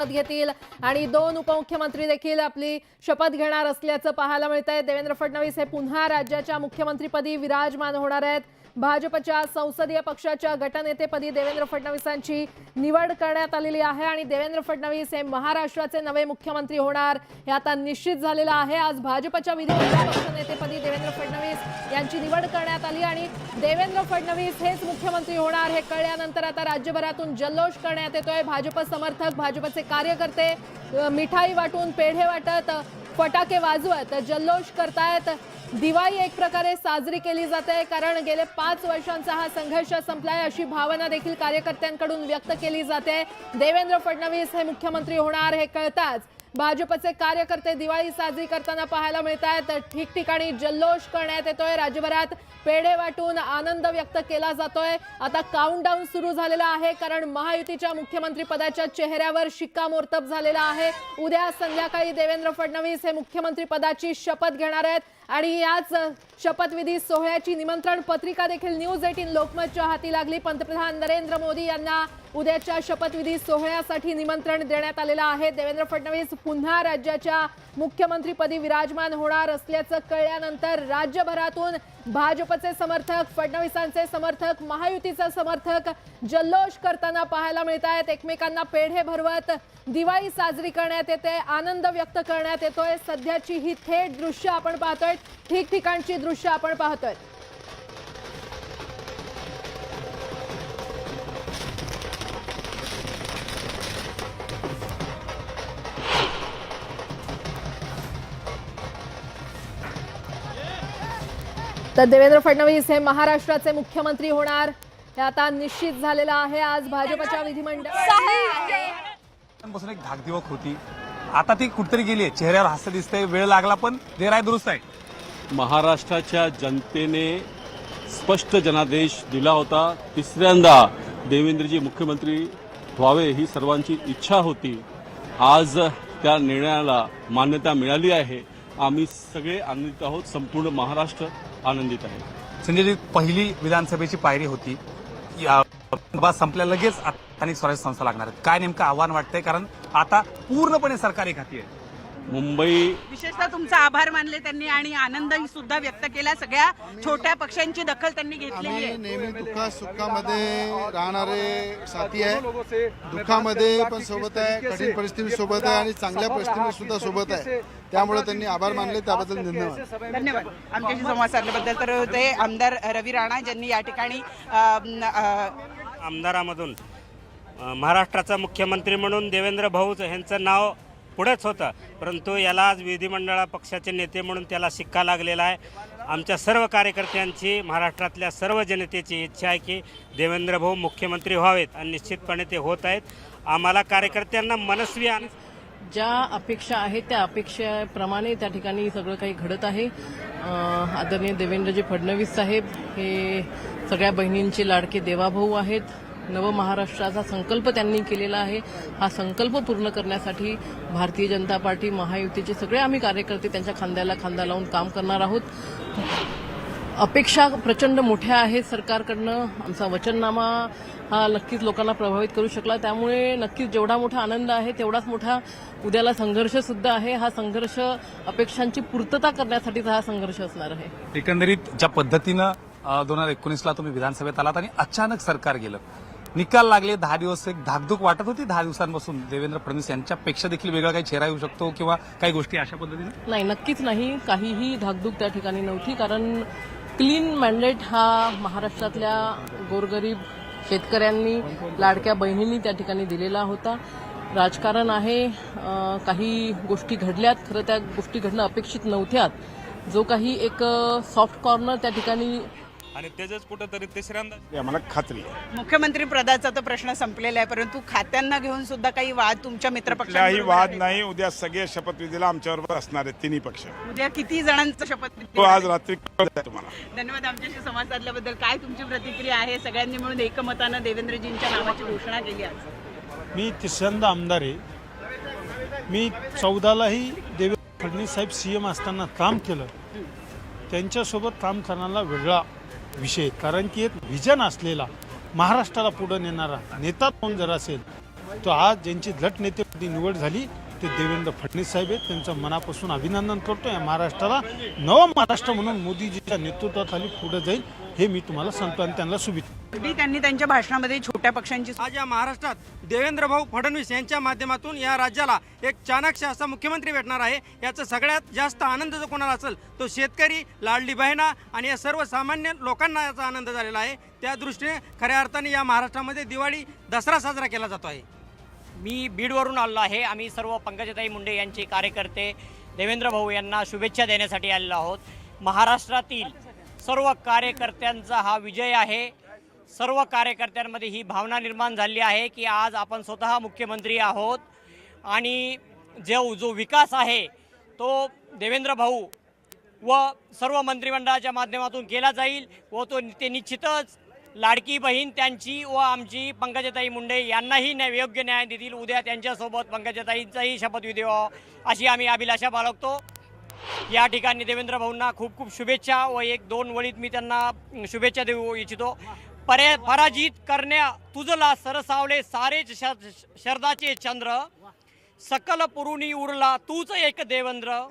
घेतील आणि दोन उपमुख्यमंत्री देखील आपली शपथ घेणार असल्याचं पाहायला मिळतंय। देवेंद्र फडणवीस हे पुन्हा राज्याच्या मुख्यमंत्रीपदी विराजमान होणार आहेत। भाजपच्या संसदीय पक्षाच्या गटनेतेपदी देवेंद्र फडणवीसांची निवड करण्यात आलेली आहे आणि देवेंद्र फडणवीस हे महाराष्ट्राचे नवे मुख्यमंत्री होणार हे आता निश्चित झालेलं आहे। आज भाजपच्या विधिमंडळ पक्षनेतेपदी देवेंद्र फडणवीस यांची निवड करण्यात आली आणि देवेंद्र फडणवीस हेच मुख्यमंत्री होणार हे कळल्यानंतर आता राज्यभरातून जल्लोष करण्यात येतोय। भाजप समर्थक, भाजपचे कार्यकर्ते मिठाई वाटून, पेढे वाटत, फटाके वाजवत जल्लोष करतायत। दिवाळी एक प्रकारे साजरी केली जाते कारण गेले 5 वर्षांचा हा संघर्ष संपलाय अशी भावना देखील कार्यकर्त्यांकडून व्यक्त केली जाते। देवेंद्र फडणवीस हे मुख्यमंत्री होणार हे कळताच भाजपचे कार्यकर्ते दिवाळी साजरी करताना पाहायला मिळतात। ठिकठिकाणी जल्लोष करण्यात येतोय, राज्यभरात पेढे वाटून आनंद व्यक्त केला जातोय। आता काउंटडाऊन सुरू झालेला आहे कारण महायुतीच्या मुख्यमंत्री पदाच्या चेहऱ्यावर शिक्कामोर्तब झालेला आहे। उद्या संध्याकाळी देवेंद्र फडणवीस हे मुख्यमंत्री पदाची शपथ घेणार आहेत आणि याच शपथविधी सोहळ्याची निमंत्रण पत्रिका देखील न्यूज 18 लोकमतच्या हाती लागली। पंतप्रधान नरेंद्र मोदी यांना उद्याच्या शपथविधी सोहळ्यासाठी निमंत्रण देण्यात आलेलं आहे। देवेंद्र फडणवीस पुन्हा राज्याच्या मुख्यमंत्रीपदी विराजमान होणार असल्याचं कळल्यानंतर राज्यभरातून भाजपचे समर्थक, फडणवीसांचे समर्थक, महायुतीचे समर्थक जल्लोष करताना पाहायला मिळतात। एकमेकांना पेढे भरवत दिवाळी साजरी करण्यात येते, आनंद व्यक्त करण्यात येतोय। सध्याची ही थेट दृश्य आपण पाहतोय, ठिकठिकाणची दृश्य आपण पाहतोय। तर देवेंद्र फडणवीस हे महाराष्ट्राचे मुख्यमंत्री होणार हे आता निश्चित झालेलं आहे। आज भाजपच्या विधिमंडळ पासून एक धाकधीवक होती, आता ती कुठतरी गेली आहे। चेहऱ्यावर हास्य दिसतंय, वेळ लागला पण देर आहे दुरुस्त आहे। महाराष्ट्राच्या जनतेने स्पष्ट जनादेश दिला होता। तिसऱ्यांदा देवेंद्रजी मुख्यमंत्री व्हावे ही सर्वांची इच्छा होती। आज त्या निर्णयाला मान्यता मिळाली आहे। आम्ही सगळे आनंदित आहोत, संपूर्ण महाराष्ट्र आनंदित आहे। संजयजी, पहिली विधानसभेची पायरी होती, संपल्या लगेच स्थानिक स्वराज्य संस्था लागणार आहेत। काय नेमकं आव्हान वाटतंय, कारण आता पूर्णपणे सरकारी खाती आहे। मुंबई विशेषतः तुमचा आभार मानले त्यांनी आणि आनंद सुद्धा व्यक्त केला। सगळ्या छोट्या पक्षांची दखल त्यांनी घेतलेली आहे। नेहमी दुःखात सुखामध्ये राहणारे साथी आहे, दुःखामध्ये पण सोबत आहे, कठीण परिस्थिती सोबत आहे आणि चांगल्या परिस्थितीत सुद्धा सोबत आहे। त्यामुळे त्यांनी आभार मानले, त्याबद्दल धन्यवाद। धन्यवाद आमच्याशी संवाद साधल्याबद्दल। तर ते आमदार रवी राणा ज्यांनी या ठिकाणी आमदारामधून महाराष्ट्राचा मुख्यमंत्री म्हणून देवेंद्र भाऊ यांचं नाव पुढेच होतं, परंतु याला आज विधिमंडळ पक्षाचे नेते म्हणून त्याला शिक्का लागलेला आहे। आमच्या सर्व कार्यकर्त्यांची, महाराष्ट्रातल्या सर्व जनतेची इच्छा आहे की देवेंद्र भाऊ मुख्यमंत्री व्हावेत आणि निश्चितपणे ते होत आहेत। आम्हाला कार्यकर्त्यांना मनस्वी आणि ज्या अपेक्षा आहेत त्या अपेक्षेप्रमाणे त्या ठिकाणी सगळं काही घडत आहे। आदरणीय देवेंद्रजी फडणवीस साहेब हे सगळ्या बहिणींचे लाडके देवाभाऊ आहेत। नव महाराष्ट्राचा संकल्प त्यांनी केलेला आहे। हा संकल्प पूर्ण करण्यासाठी भारतीय जनता पार्टी, महायुतीचे सगळे आम्ही कार्यकर्ते त्यांच्या खांद्याला खांदा लावून काम करणार आहोत। अपेक्षा प्रचंड मोठ्या आहेत सरकारकडनं। आमचा वचननामा हा नक्कीच लोकांना प्रभावित करू शकला, त्यामुळे नक्कीच जेवढा मोठा आनंद आहे तेवढाच मोठा उद्याला संघर्ष सुद्धा आहे। हा संघर्ष अपेक्षांची पूर्तता करण्यासाठीचा हा संघर्ष असणार आहे। एकंदरीत ज्या पद्धतीनं 2019ला तुम्ही विधानसभेत आलात आणि अचानक सरकार गेलं, निकाल लागले, 10 दिवस एक धाकधूक वाटत होती। 10 दिवसांपासून देवेंद्र फडणवीस यांच्यापेक्षा देखील वेगळा काही चेहरा येऊ शकतो किंवा काही गोष्टी अशा पद्धतीने? नाही, नक्कीच नाही, काहीही धाकधूक त्या ठिकाणी नव्हती, कारण क्लीन मॅन्डेट हा महाराष्ट्रातल्या गोरगरीब शेतकऱ्यांनी, लाडक्या बहिणींनी त्या ठिकाणी दिलेला होता। राजकारण आहे, काही गोष्टी घडल्यात, खरं त्या गोष्टी घडणं अपेक्षित नव्हत्यात। जो काही एक सॉफ्ट कॉर्नर त्या ठिकाणी आणि त्याच कुठंतरी तिसऱ्यांदा आम्हाला खात्री आहे मुख्यमंत्री पदाचा तर प्रश्न संपलेला आहे, परंतु खात्यांना घेऊन सुद्धा काही वाद तुमच्या कुठलाही मित्रपक्षांबरोबर वाद आहे? नाही। उद्या सगळे शपथविधीला आमच्याबरोबर असणार आहेत, तिन्ही पक्ष। उद्या किती जणांचा शपथ तो आज रात्री कळेल तुम्हाला। धन्यवाद आमच्याशी संवाद साधल्याबद्दल। काय तुमची प्रतिक्रिया आहे? सगळ्यांनी मिळून एकमतानं देवेंद्रजींच्या नावाची घोषणा केली आज। मी तिसऱ्यांदा आमदार आहे। मी 14लाही देवेंद्र फडणवीस साहेब सीएम असताना काम केलं। त्यांच्यासोबत काम करण्याला वेगळा विषय, कारण की एक व्हिजन असलेला महाराष्ट्राला पुढे नेणारा नेता कोण जर असेल तो आज ज्यांची धट नेते ती निवड झाली ते देवेंद्र फडणवीस साहेब आहेत. त्यांचं मनापासून अभिनंदन करतो. या महाराष्ट्राला नवा महाराष्ट्र म्हणून मोदीजीच्या नेतृत्वाखाली पुढे जाईल हे मी तुम्हाला सांगतो आणि त्यांना शुभेच्छा. अगदी त्यांनी त्यांच्या भाषणामध्ये छोट्या पक्षांची आज या महाराष्ट्रात देवेंद्र भाऊ फडणवीस यांच्या माध्यमातून या राज्याला एक चाणक्य असा मुख्यमंत्री भेटणार आहे. याचा सगळ्यात जास्त आनंद जो कोणाला असेल तो शेतकरी, लाडली बहिणा आणि या सर्वसामान्य लोकांना याचा आनंद झालेला आहे. त्या दृष्टीने खऱ्या अर्थाने या महाराष्ट्रामध्ये दिवाळी दसरा साजरा केला जातो आहे. मी बीडवरून आलो आहे. आम्ही सर्व पंकजाताई मुंडे यांचे कार्यकर्ते देवेंद्र भाऊ यांना शुभेच्छा देण्यासाठी आलेलो आहोत. महाराष्ट्रातील सर्व कार्यकर्त्यांचा हा विजय आहे. सर्व कार्यकर्त्यांमध्ये ही भावना निर्माण झाली आहे की आज आपण स्वतः मुख्यमंत्री आहोत आणि जो विकास आहे तो देवेंद्र भाऊ व सर्व मंत्रिमंडळाच्या माध्यमातून केला जाईल व ते निश्चितच लाडकी बहीण त्यांची व आमची पंकजाताई मुंडे यांनाही योग्य न्याय देतील. उद्या त्यांच्यासोबत पंकजाताईंचाही शपथविधी व्हावा अशी आम्ही अभिलाषा बाळगतो. या ठिकाणी देवेंद्र भाऊंना खूप खूप शुभेच्छा व एक दोन वळीत मी त्यांना शुभेच्छा देऊ इच्छितो. पराजित करण्या तुझला सरसावले सारेच शरदाचे चंद्र, सकल पुरुणी उरला तूच एक देवेंद्र.